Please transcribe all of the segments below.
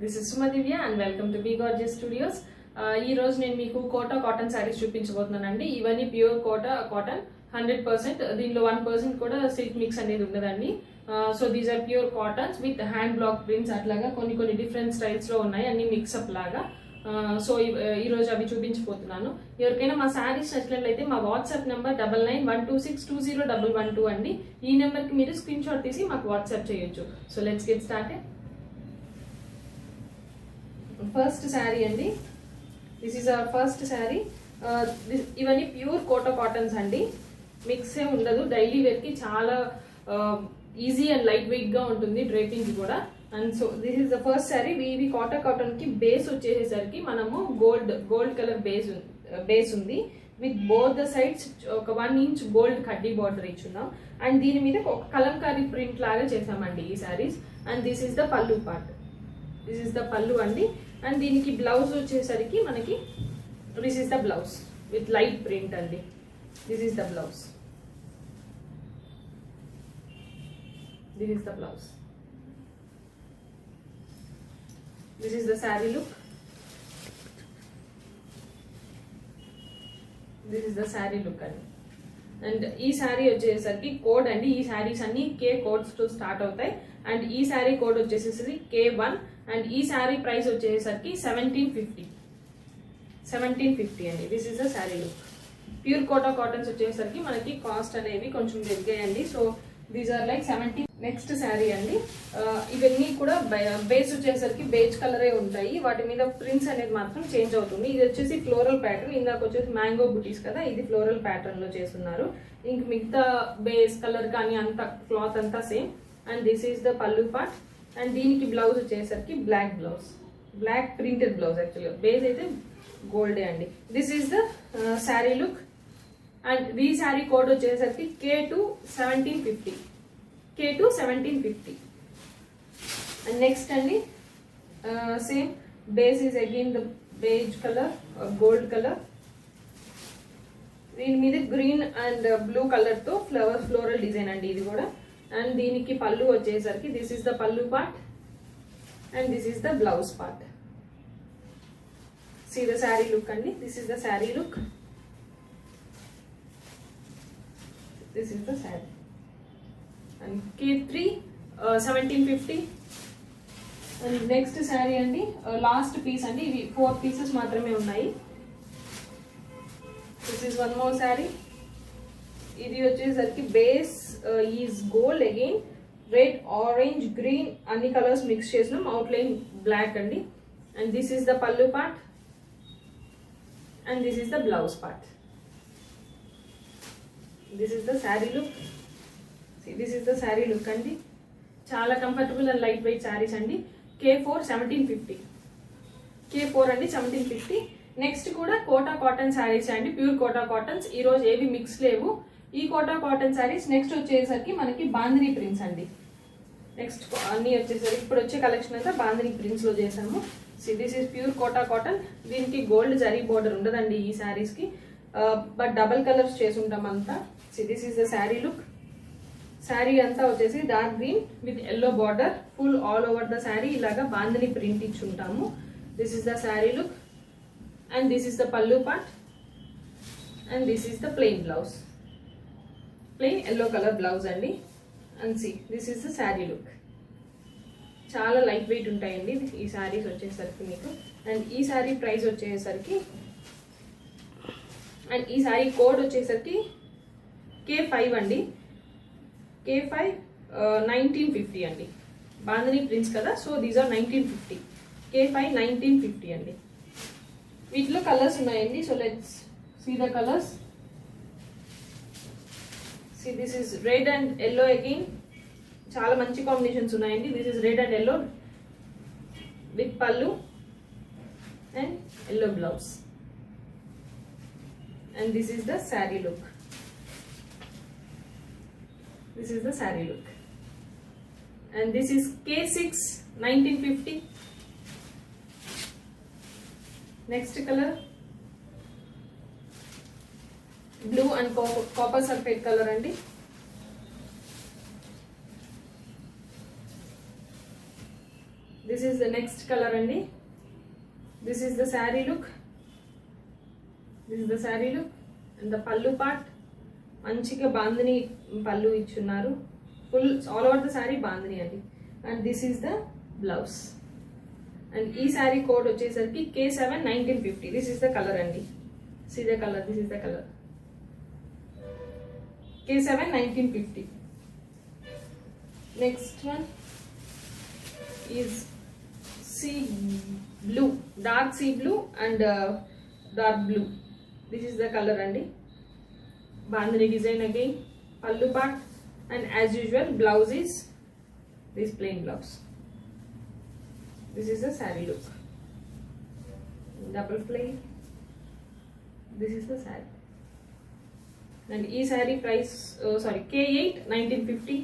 This is Sumadivya and welcome to Be Gorgeous Studios. ఈ రోజు నేను మీకు కోటా కాటన్ సారీస్ చూపించబోతున్నానండి. ఇవన్నీ ప్యూర్ కోటా కాటన్ 100%. దీనిలో 1% కూడా సిల్క్ మిక్స్ అనేది ఉండదండి. So these are pure cottons with hand block prints. అట్లాగా కొన్ని డిఫరెంట్ స్టైల్స్ లో ఉన్నాయి, అన్ని మిక్స్అప్ లాగా. సో ఈ రోజు అవి చూపించబోతున్నాను. ఎవరికైనా మా సారీస్ నచ్చినట్లయితే మా వాట్సాప్ నెంబర్ 9912620112 అండి. ఈ నెంబర్ కి మీరు స్క్రీన్ షాట్ తీసి మాకు వాట్సాప్ చేయొచ్చు. So let's get started. First sari అండి, this is our first sari. ఇవన్నీ ప్యూర్ కోటా కాటన్స్ అండి, మిక్స్ ఏ ఉండదు. డైలీ వేర్ కి చాలా ఈజీ అండ్ లైట్ వెయిట్ గా ఉంటుంది, డ్రేపింగ్ కూడా. And so this is the first sari. ఇవి కోటా కాటన్ కి బేస్ వచ్చేసరికి మనము గోల్డ్ కలర్ బేస్ ఉంది. విత్ బోత్ ద సైడ్స్ ఒక 1 ఇంచ్ గోల్డ్ కడ్డీ బార్డర్ ఇచ్చున్నాం. అండ్ దీని మీద ఒక కలంకారీ ప్రింట్ లాగా చేసామండి ఈ saris. And this is the pallu part, this is the pallu అండి. అండ్ దీనికి బ్లౌజ్ వచ్చేసరికి మనకి this is the blouse with light print అండి. This is the blouse, this is the blouse. This is the sari look, this is the sari look అండి. And ఈ శారీ వచ్చేసరికి code అండి. ఈ శారీస్ అన్ని కే కోడ్స్ తో స్టార్ట్ అవుతాయి. అండ్ ఈ శారీ కోడ్ వచ్చేసేసి K1. అండ్ ఈ శారీ ప్రైస్ వచ్చేసరికి 1750 అండి. This is the sari look. Pure Kota cottons వచ్చేసరికి మనకి కాస్ట్ అనేవి కొంచెం పెరిగాయండి. So these are like 70. Next sari అండి. ఇవన్నీ కూడా బేస్ వచ్చేసరికి బేజ్ కలరే ఉంటాయి, వాటి మీద ప్రింట్స్ అనేది మాత్రం చేంజ్ అవుతుంది. ఇది వచ్చేసి ఫ్లోరల్ ప్యాటర్న్, ఇందాక వచ్చేసి మ్యాంగో బుటీస్ కదా, ఇది ఫ్లోరల్ ప్యాటర్న్ లో చేస్తున్నారు. ఇంక మిగతా బేస్ కలర్ కానీ అంత క్లాత్ అంతా same. And this is the pallu part. And దీనికి బ్లౌజ్ వచ్చేసరికి black blouse, black printed blouse. యాక్చువల్గా బేస్ అయితే గోల్డే అండి. This is the sari look. And ఈ శారీ కోడ్ వచ్చేసరికి K2 1750. అండ్ నెక్స్ట్ అండి, same base is again the beige colour, gold colour. దీని మీద గ్రీన్ అండ్ బ్లూ కలర్ తో ఫ్లోరల్ డిజైన్ అండి ఇది కూడా. అండ్ దీనికి పళ్ళు వచ్చేసరికి this is the pallu part and this is the blouse part. See the sari look అండి. This is the sari look, this is the sari. And K3 1750. And next sari అండి, last piece అండి. ఇవి 4 పీసెస్ మాత్రమే ఉన్నాయి. This is one more sari. ఇది వచ్చేసరికి base is gold, again red, orange, green అన్ని colours mix చేసినాం. అవుట్లైన్ బ్లాక్ అండి. And this is the pallu part and this is the blouse part. This is the sari look. This is the sari look అండి. చాలా comfortable and light weight saris అండి. K4 1750. K4 అండి 1750. Next కూడా quota cotton saris అండి, pure Kota cottons. ఈ రోజు ఏవి మిక్స్ లేవు ఈ కోటా కాటన్ శారీస్. నెక్స్ట్ వచ్చేసరికి మనకి బాందిని ప్రింట్స్ అండి. నెక్స్ట్ అన్ని వచ్చేసరికి ఇప్పుడు వచ్చే కలెక్షన్ అంతా బాందిని ప్రింట్స్ లో చేసాము. This is pure Kota cotton. దీనికి గోల్డ్ జరీ బోర్డర్ ఉండదండి ఈ శారీస్ కి, బట్ డబల్ కలర్స్ చేసి ఉంటాం అంతా. This is the sari look. శారీ అంతా వచ్చేసి dark green with yellow border, full all over the sari ఇలాగా బాందిని ప్రింట్ ఇచ్చి ఉంటాము. This is the sari look. And this is the pallu part and this is the plain blouse, plain yellow colour blouse అండి. And see this is the sari look. చాలా light weight ఉంటాయండి ఈ శారీస్ వచ్చేసరికి మీకు. And ఈ శారీ ప్రైస్ వచ్చేసరికి, అండ్ ఈ శారీ కోడ్ వచ్చేసరికి K5 అండి. K5 1950 అండి. బాందిని ప్రింట్స్ కదా, సో దీస్ ఆర్ 1950. K5 1950 అండి. వీటిలో కలర్స్ ఉన్నాయండి. So let's see the colours. See, this is red and yellow again. చాలా మంచి కాంబినేషన్స్ ఉన్నాయండి. This is red and yellow with pallu and yellow blouse. And this is the sari look. This is the sari look. And this is K6 1950. Next colour blue and copper sulphate colour అండి. This is the next colour అండి. This is the sari look. This is the sari look and the pallu part. మంచిగా బాందిని పల్లు ఇచ్చున్నారు. Full all over the sari bandhani అండి. And this is the blouse. And ఈ sari code వచ్చేసరికి K7 1950. This is the colour అండి. See the color. This is the color. K7 1950. Next one is sea blue, dark sea blue and dark blue. This is the color andi. Bandhani design again. Pallu part and as usual blouse is this plain blouse. This is the saree look. Double plain. This is the saree. And e saree price K8 1950.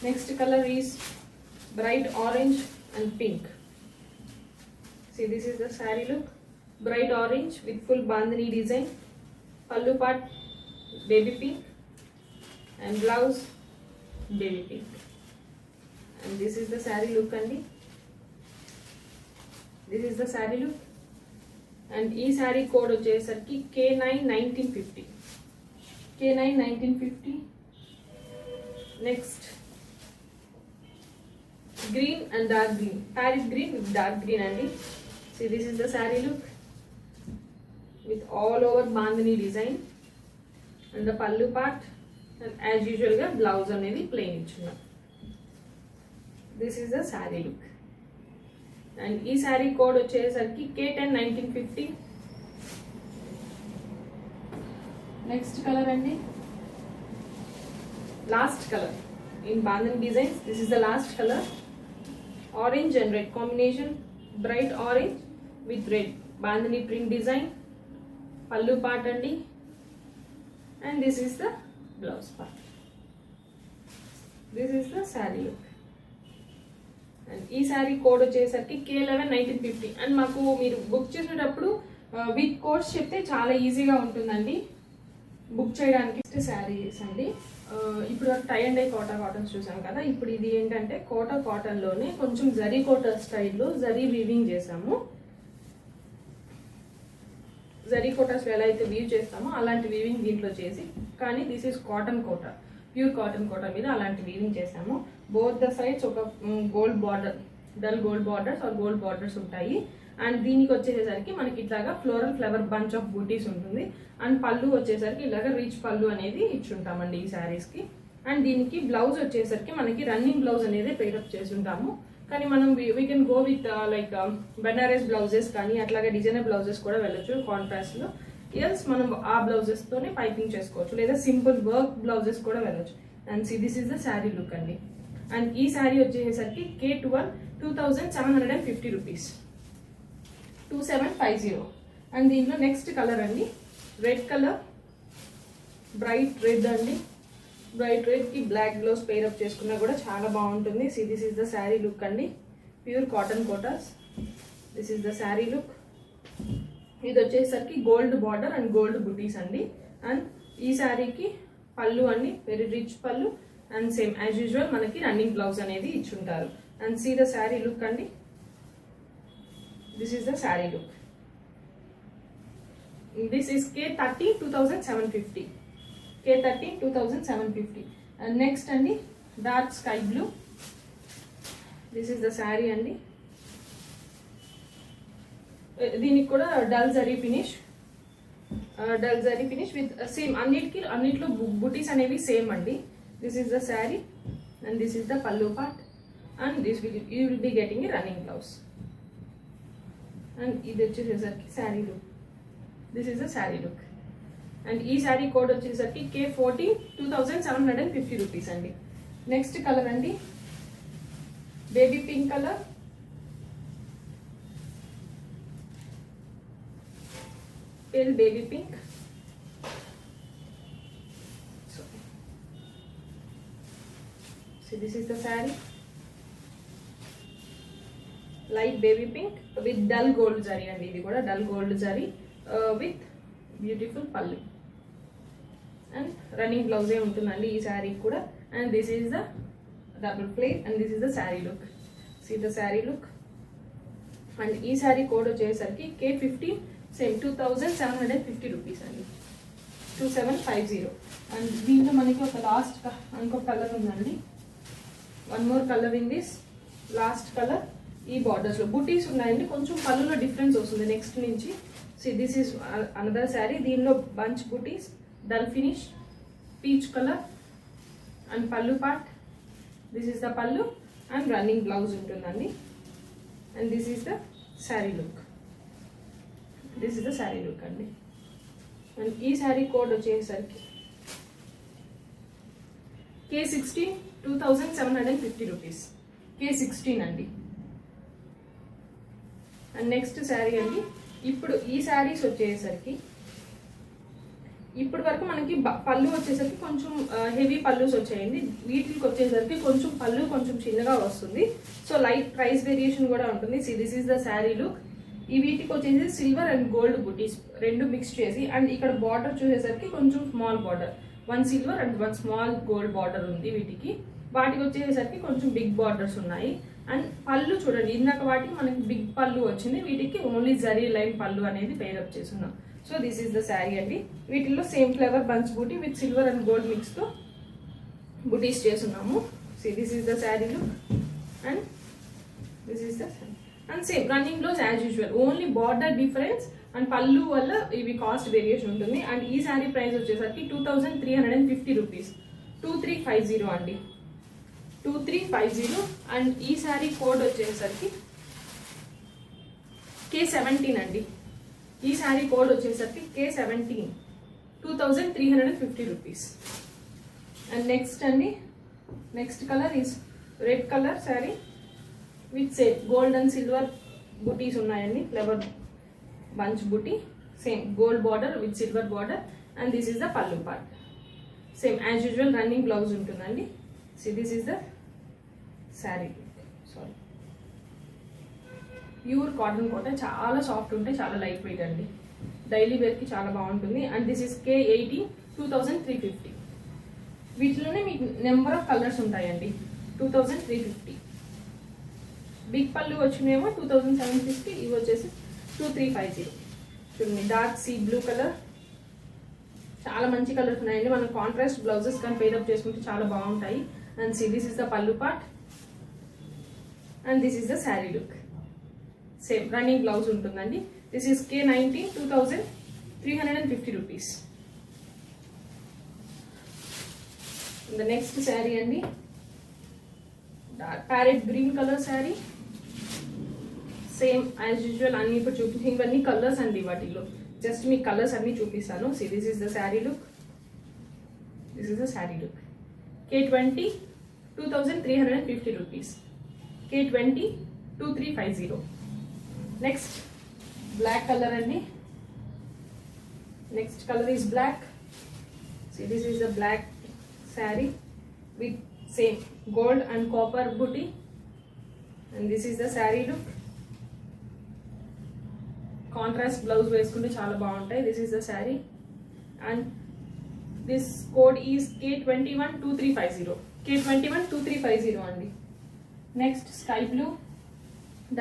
Next color is bright orange and pink. See, this is the saree look. Bright orange with full bandhani design. Pallu part baby pink and blouse baby pink. And this is the saree look andi. This is the saree look. And ఈ sari code వచ్చేసరికి K9 1950. K9 1950. Next green and dark green, parrot green with dark green అండి. So this is the sari look with all over bandhani design and the pallu part and as usual గా blouse అనేది plain ఇచ్చున్నాం. This is the sari look. And ఈ sari code వచ్చేసరికి K10 1950. Next colour అండి, last colour in bandhani designs. This is the last colour. Orange and red combination. Bright orange with red bandhani print design. పల్లు part అండి and this is the blouse part. This is the sari look. And ఈ sari code వచ్చేసరికి K11 1950. And మాకు మీరు book చేసేటప్పుడు with codes చెప్తే చాలా ఈజీగా ఉంటుందండి బుక్ చేయడానికి. శారీస్ అండి, ఇప్పుడు టై అండ్ డై కాటన్స్ చూసాం కదా. ఇప్పుడు ఇది ఏంటంటే కాటన్లోనే కొంచెం జరీ కోట స్టైల్లో జరీ వీవింగ్ చేసాము. జరీ కోటాస్ ఎలా అయితే వీవ్ చేస్తామో అలాంటి వీవింగ్ దీంట్లో చేసి, కానీ this is cotton Kota, pure cotton Kota మీద అలాంటి వీవింగ్ చేసాము. బోత్ ద సైడ్స్ ఒక gold border, dull gold borders or gold borders ఉంటాయి. అండ్ దీనికి వచ్చేసరికి మనకి ఇట్లాగా floral flower bunch of booties ఉంటుంది. అండ్ పళ్ళు వచ్చేసరికి ఇలాగా రీచ్ పళ్ళు అనేది ఇచ్చుంటామండి ఈ శారీస్ కి. అండ్ దీనికి బ్లౌజ్ వచ్చేసరికి మనకి రన్నింగ్ బ్లౌజ్ అనేది పేరప్ చేసి ఉంటాము. కానీ మనం we can go with like Banaras blouses కానీ అట్లాగే డిజైనర్ బ్లౌజెస్ కూడా వెళ్ళొచ్చు కాంట్రాస్ట్ లో. ఎల్స్ మనం ఆ బ్లౌజెస్ తోనే పైపింగ్ చేసుకోవచ్చు, లేదా సింపుల్ వర్క్ బ్లౌజెస్ కూడా వెళ్ళొచ్చు. And see this is the sari look అండి. అండ్ ఈ శారీ వచ్చేసరికి K12 2750 రూపీస్, 2750. అండ్ దీంట్లో నెక్స్ట్ కలర్ అండి రెడ్ కలర్, బ్రైట్ రెడ్ అండి. బ్రైట్ రెడ్ కి బ్లాక్ బ్లౌజ్ పేరప్ చేసుకున్నా కూడా చాలా బాగుంటుంది. See this is the sari look అండి. Pure cotton Kotas. This is the sari look. ఇది వచ్చేసరికి గోల్డ్ బార్డర్ అండ్ గోల్డ్ బుటీస్ అండి. అండ్ ఈ శారీకి పళ్ళు అండి, very rich pallu. And same as usual మనకి రన్నింగ్ బ్లౌజ్ అనేది ఇచ్చుంటారు. And see the sari look అండి. This is the sari look. This is K13 2750. K13 2750. And next అండి dark sky blue. This is the sari అండి. దీనికి కూడా dull zari finish, dull zari finish with same అన్నిట్లో booties అనేవి సేమ్ అండి. This is the sari and this is the pallu part and this you will be getting a running blouse. And ఇది వచ్చేసరికి sari look. This is the sari look. And ఈ sari code వచ్చేసరికి K14 2750 rupees అండి. Next colour అండి baby pink colour. pale baby pink. So this is the saree. Light baby pink with dull gold zari and ఇది కూడా dull gold zari with beautiful pallu and running blouse ఉంటుందండి ఈ saree కూడా. And this is the double plate, and this is the saree look. See the saree look. And ఈ saree code వచ్చేసరికి K50 same 2750 rupees అండి, 2750. And దీంట్లో మనకి ఒక last ఇంకొక కలర్ ఉందండి, one more colour in this last colour. ఈ borders లో బుటీస్ ఉన్నాయండి, కొంచెం పళ్ళులో డిఫరెన్స్ వస్తుంది నెక్స్ట్ నుంచి. C this is another sari, దీనిలో bunch buttis, dull finish, peach colour and పళ్ళు part. This is the pallu and running blouse ఉంటుందండి. And this is the sari look. This is the sari look అండి. అండ్ ఈ శారీ కోడ్ వచ్చేసరికి K16 2750 rupees, K16 అండి. And next sari అండి, ఇప్పుడు ఈ శారీస్ వచ్చేసరికి ఇప్పటి వరకు మనకి పళ్ళు వచ్చేసరికి కొంచెం హెవీ పళ్ళుస్ వచ్చాయండి. వీటికి వచ్చేసరికి కొంచెం పళ్ళు కొంచెం చిన్నగా వస్తుంది, సో లైట్ ప్రైస్ వేరియేషన్ కూడా ఉంటుంది. C this is the sari look. ఈ వీటికి వచ్చేసి సిల్వర్ అండ్ గోల్డ్ బుటీస్ రెండు మిక్స్ చేసి, అండ్ ఇక్కడ బార్డర్ చూసేసరికి కొంచెం small border, one silver and one small gold border ఉంది వీటికి. వాటికి వచ్చేసరికి కొంచెం బిగ్ బార్డర్స్ ఉన్నాయి. అండ్ పళ్ళు చూడండి, ఇందాక వాటికి మనకి బిగ్ పళ్ళు వచ్చింది, వీటికి ఓన్లీ జరీ లైన్ పళ్ళు అనేది పేరప్ చేస్తున్నాం. So this is the sari అండి. వీటిల్లో same flavour bunch booti with silver and gold mix తో బుటీస్ చేస్తున్నాము. See this is the sari look and this is the and same running blouse as usual, only border difference and pallu వల్ల ఇవి cost variation ఉంటుంది. And ఈ sari price వచ్చేసరికి 2350 rupees, 2350 అండి, 2350. And ఈ sari code వచ్చేసరికి K17 అండి. ఈ శారీ కోడ్ వచ్చేసరికి K17, 2350 రూపీస్. అండ్ నెక్స్ట్ అండి, next colour is red colour sari with same gold and silver booties ఉన్నాయండి, flower bunch booty, same gold border with silver border. And this is the pallu part, same as usual running blouse ఉంటుందండి. See this is the sari, sorry pure cotton Kota, చాలా soft ఉంటాయి, చాలా light wait అండి, daily వేర్కి చాలా బాగుంటుంది. And this is K18, 2350. వీటిలోనే మీకు నెంబర్ ఆఫ్ కలర్స్ ఉంటాయండి, 2350. బిగ్ పళ్ళు వచ్చినేమో 2750, ఇవి వచ్చేసి 2350. చూడండి డార్క్ సీ బ్లూ కలర్, చాలా మంచి కలర్స్ ఉన్నాయండి. మనం కాంట్రాస్ట్ బ్లౌజెస్ కానీ పేరప్ చేసుకుంటే చాలా బాగుంటాయి. And see this is the pallu part and this is the sari look. Same running blouse ఉంటుందండి. This is K19, 2350 rupees. The next sari అండి, parrot green colour sari, same as usual అన్ని ఇప్పుడు చూపించి ఇవన్నీ కలర్స్ అండి, వాటిలో జస్ట్ మీ కలర్స్ అన్ని చూపిస్తాను. See this is the sari look, this is the sari look. K20, 2350 rupees, K20, 2350. Next black colour అండి, next colour is black. See this is the black sari with same gold and copper booty. And this is the sari look. Contrast blouse వేసుకుంటే చాలా బాగుంటాయి. This is the sari and this code is K21, 2350, K21, 2350 అండి. Next sky blue,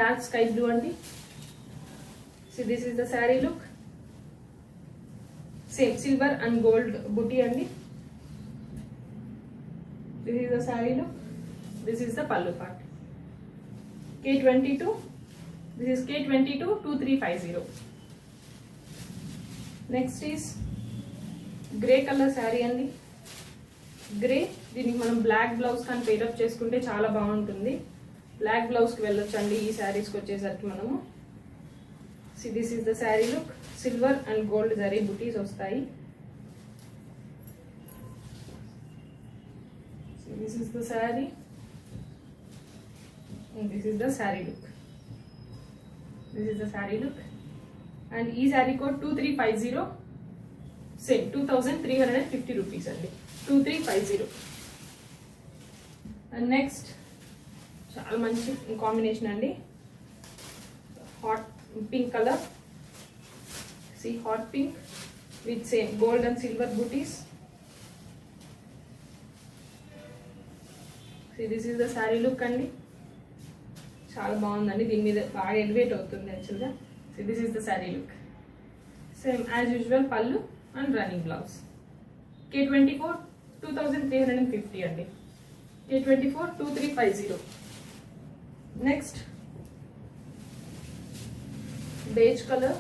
dark sky blue అండి. So this is the sari look, same silver and gold buti అండి. This is the sari look, this is the pallu part. K22, this is K22, 2350. Next is grey colour sari అండి, grey. దీనికి మనం black blouse కానీ pair up చేసుకుంటే చాలా బాగుంటుంది, black బ్లౌజ్కి వెళ్ళొచ్చు అండి ఈ శారీస్కి వచ్చేసరికి మనము. C this is the sari look, silver and gold zari బుటీస్ వస్తాయి. This is the sari and this is the saree look, this is the saree look. And ee saree code 2350, same 2350 rupees andi, 2350. And next చాలా మంచి combination అండి, hot pink colour. See hot pink with same gold and silver bootis. See, this is the saree look అండి. చాలా బాగుందండి. దీని మీద బాగా elevate అవుతుంది యాక్చువల్గా. See, this is the saree look. Same as usual pallu and running blouse. K24 2350 అండి. K24 2350. Next beige color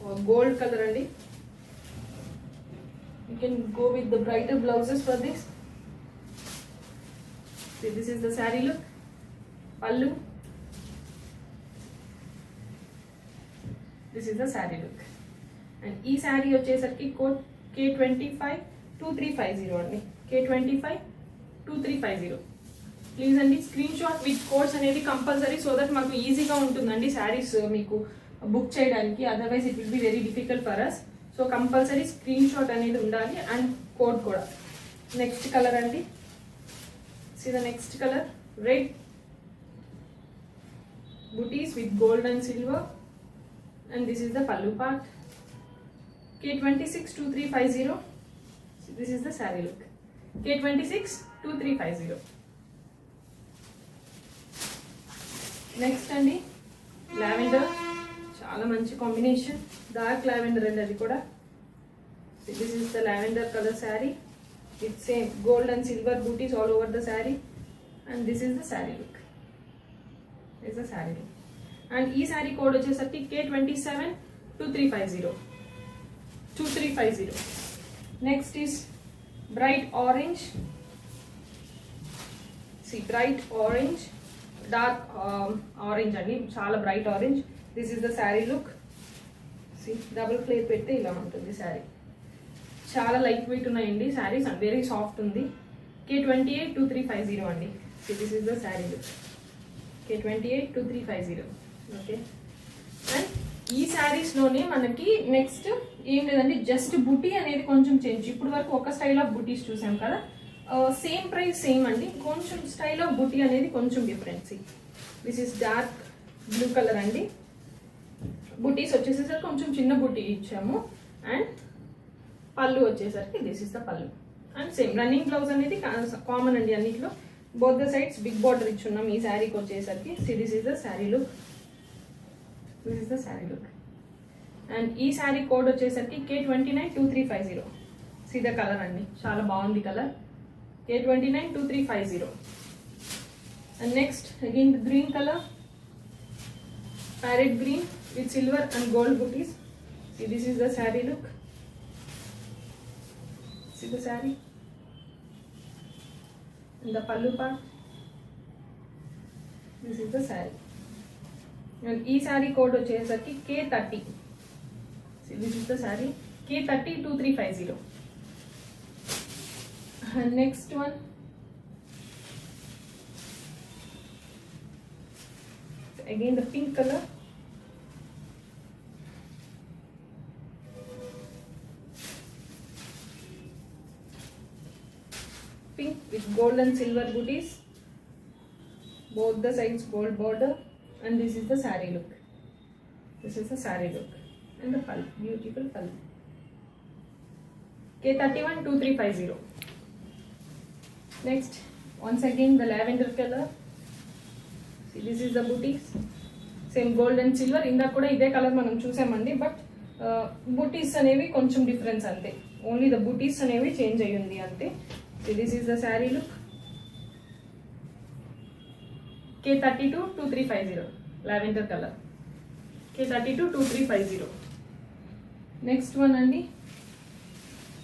or gold color అండి. You can go with the brighter blouses for this. See, this is the saree look. Pallu. This is the saree look. And ee saree వచ్చేసరికి code K25 2350 అండి. K25 2350. Please అండి screen shot with codes అనేది compulsory, so that మాకు ఈజీగా ఉంటుందండి శారీస్ మీకు book చేయడానికి. Otherwise it will be very difficult for us. So compulsory screen shot అనేది ఉండాలి అండ్ కోడ్ కూడా. నెక్స్ట్ కలర్ అండి. See the next color, red booties with gold and silver, and this is the pallu part. K26 2350. This is the saree look. K26 2350. Next అండి lavender, చాలా మంచి combination, dark lavender అండి అది కూడా. This is the lavender color saree. It's same gold and silver booties all over the saree, and this is the saree look. This is the saree look. And ee saree code vachesaki K27 2350. 2350. Next is bright orange. See, bright orange, dark orange andi, chaala bright orange. This is the saree look. See, double flare pette ila untundi saree. చాలా light wait ఉన్నాయండి saris and very soft ఉంది. K28 2350 అండి. So this is the sari look. K28 2350. Okay, and ఈ శారీస్లోనే మనకి next ఏం లేదండి, just బుటీ అనేది కొంచెం చేంజ్. ఇప్పుడు వరకు ఒక స్టైల్ ఆఫ్ బుటీస్ చూసాం కదా, సేమ్ ప్రైస్ సేమ్ అండి, కొంచెం స్టైల్ ఆఫ్ బుటీ అనేది కొంచెం difference. This is dark blue colour అండి. బుటీస్ వచ్చేసేసరికి కొంచెం చిన్న బుటీ ఇచ్చాము. అండ్ పళ్ళు వచ్చేసరికి this is the pallu. And same running blouse అనేది కామన్ అండి అన్నిట్లో. Both the sides big border ఇచ్చున్నాం ఈ శారీకి వచ్చేసరికి. This is the sari look. This is the sari look. And ఈ శారీ కోడ్ వచ్చేసరికి K29 2350. సి ద కలర్ అండి, చాలా బాగుంది colour. K29 2350. And next again the green colour, parrot green with silver and gold butis. See this is the sari look. See the saree and the pallu part. This is the saree. And ee saree code vachesaki K30. See, this is the saree. K30 2350. And next one, again the pink color. Pink with gold and silver booties, both the sides gold border, and this is the saree look. This is the saree look and the pallu, beautiful pallu. K31 2350. Next, once again the lavender color. See, this is the booties, same gold and silver. ఇందా కూడా ఇదే colour మనం చూసామండి, but బూటీస్ అనేవి కొంచెం difference అంతే. Only the బూటీస్ అనేవి change అయ్యింది అంతే. So this is the saree look. K32 2350 lavender color. K32 2350. Next one andi,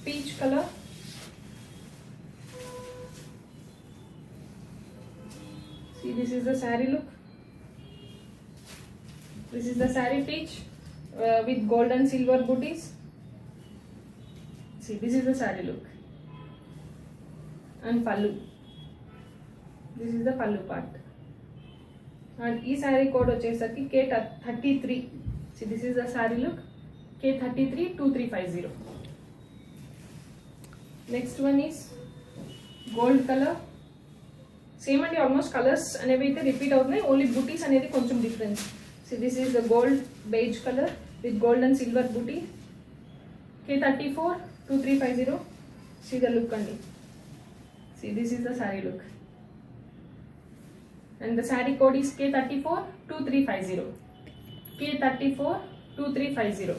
peach color. See, this is the saree look. This is the saree peach with gold and silver booties. See, this is the saree look. And pallu. This is the pallu part. And ee saree code vachesaki K33. See, this is the saree look. K33 2350. Next one is gold color. Same and almost colors అనేవి అయితే repeat అవుతున్నాయి, only bootis అనేది కొంచెం difference. So this is the gold beige colour with gold and silver booti. K34 2350. See the look అండి. See, this is the saree look. and the saree code is K342350. K342350.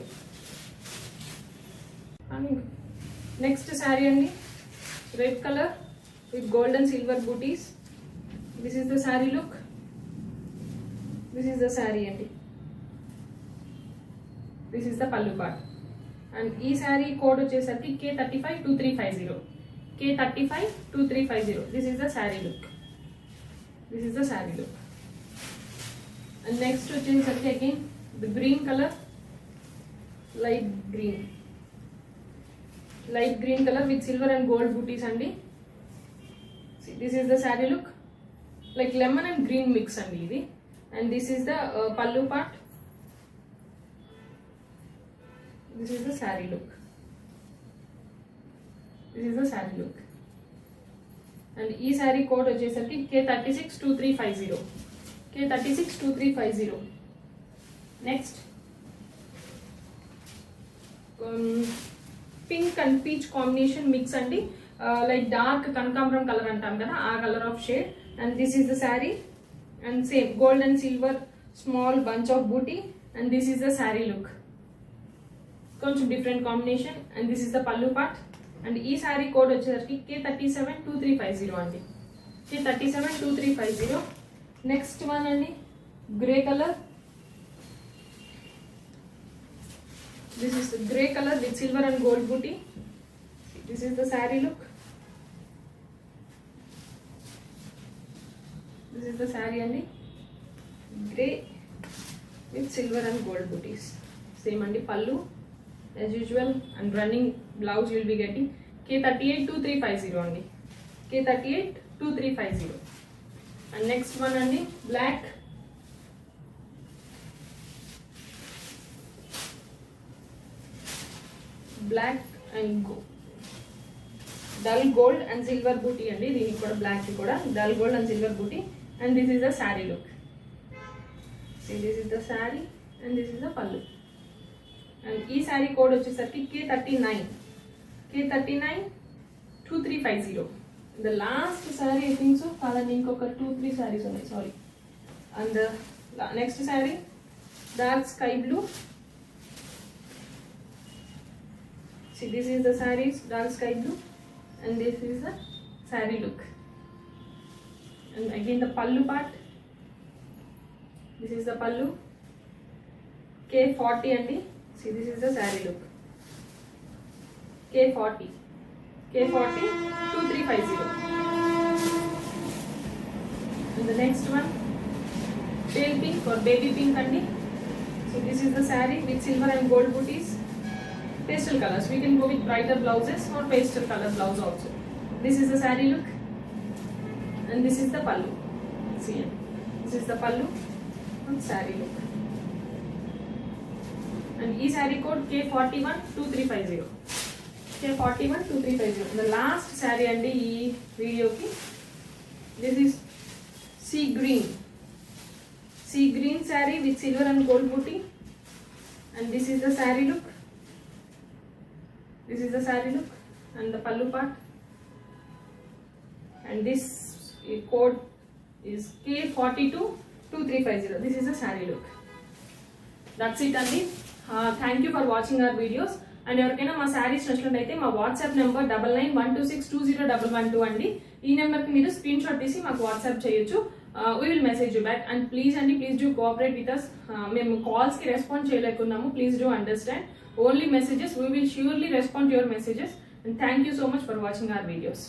And next saree andi red color with gold and silver booties. This is the saree look. This is the saree andi. This is the pallu part. And ee saree code vachesarki K352350. K352350. This is the saree look. This is the saree look. And next vachesarki again the green color, light green color with silver and gold booties andi. See, this is the saree look, like lemon and green mix andi idi. And this is the pallu part. This is the saree look. This is the saree look. And ee saree code vachesarki K362350. K362350. Next, pink and peach combination mix andi, like dark kankamram color antam kada, aa color of shade. And this is the saree, and same gold and silver small bunch of booty. And this is the saree look, కొంచెం different combination. And this is the pallu part. And ee saree code వచ్చేసరికి K372350 అండి. K372350. Next one అండి grey color. This is the grey color with silver and gold booty. This is the saree look. This is the saree andi, grey with silver and gold booties. Same andi pallu as usual, and running blouse you will be getting K382350 andi. K382350. And next one andi black. Black and dull gold and silver booty andi. Deeniki kuda black ki kuda dull gold and silver booty. And this is the saree look. See, this is the saree and this is the pallu. And ee saree code vachesarki K392350. The last saree I think so kadandi, inkoka 2-3 sarees unnai, sorry. And the next saree dark sky blue. See, this is the saree dark sky blue, and this is the saree look. And again the pallu part. This is the pallu, K40 andi. See, this is the saree look, K402350. And the next one pale pink or baby pink andi. So this is the saree with silver and gold booties. Pastel colors, we can go with brighter blouses or pastel color blouse also. This is the saree look, and this is the pallu. See, this is the pallu and saree look. And ee saree code K412350. K412350. The last saree andi ee video ki. This is sea green saree with silver and gold booty. And this is the saree look. This is the saree look and the pallu part. And this code is K422350. This is the saree look. That's it andi. Thank you for watching our videos. And ఎవరికైనా మా శారీస్ నచ్చినట్లయితే మా WhatsApp number 9912620112 అండి. ఈ నెంబర్కి మీరు screen shot తీసి మాకు వాట్సాప్ చేయొచ్చు. We will message you back. And please do cooperate with us. మేము కాల్స్ కి respond చేయలేకున్నాము. Please do understand. Only messages, we will surely respond to your messages. And thank you so much for watching our videos.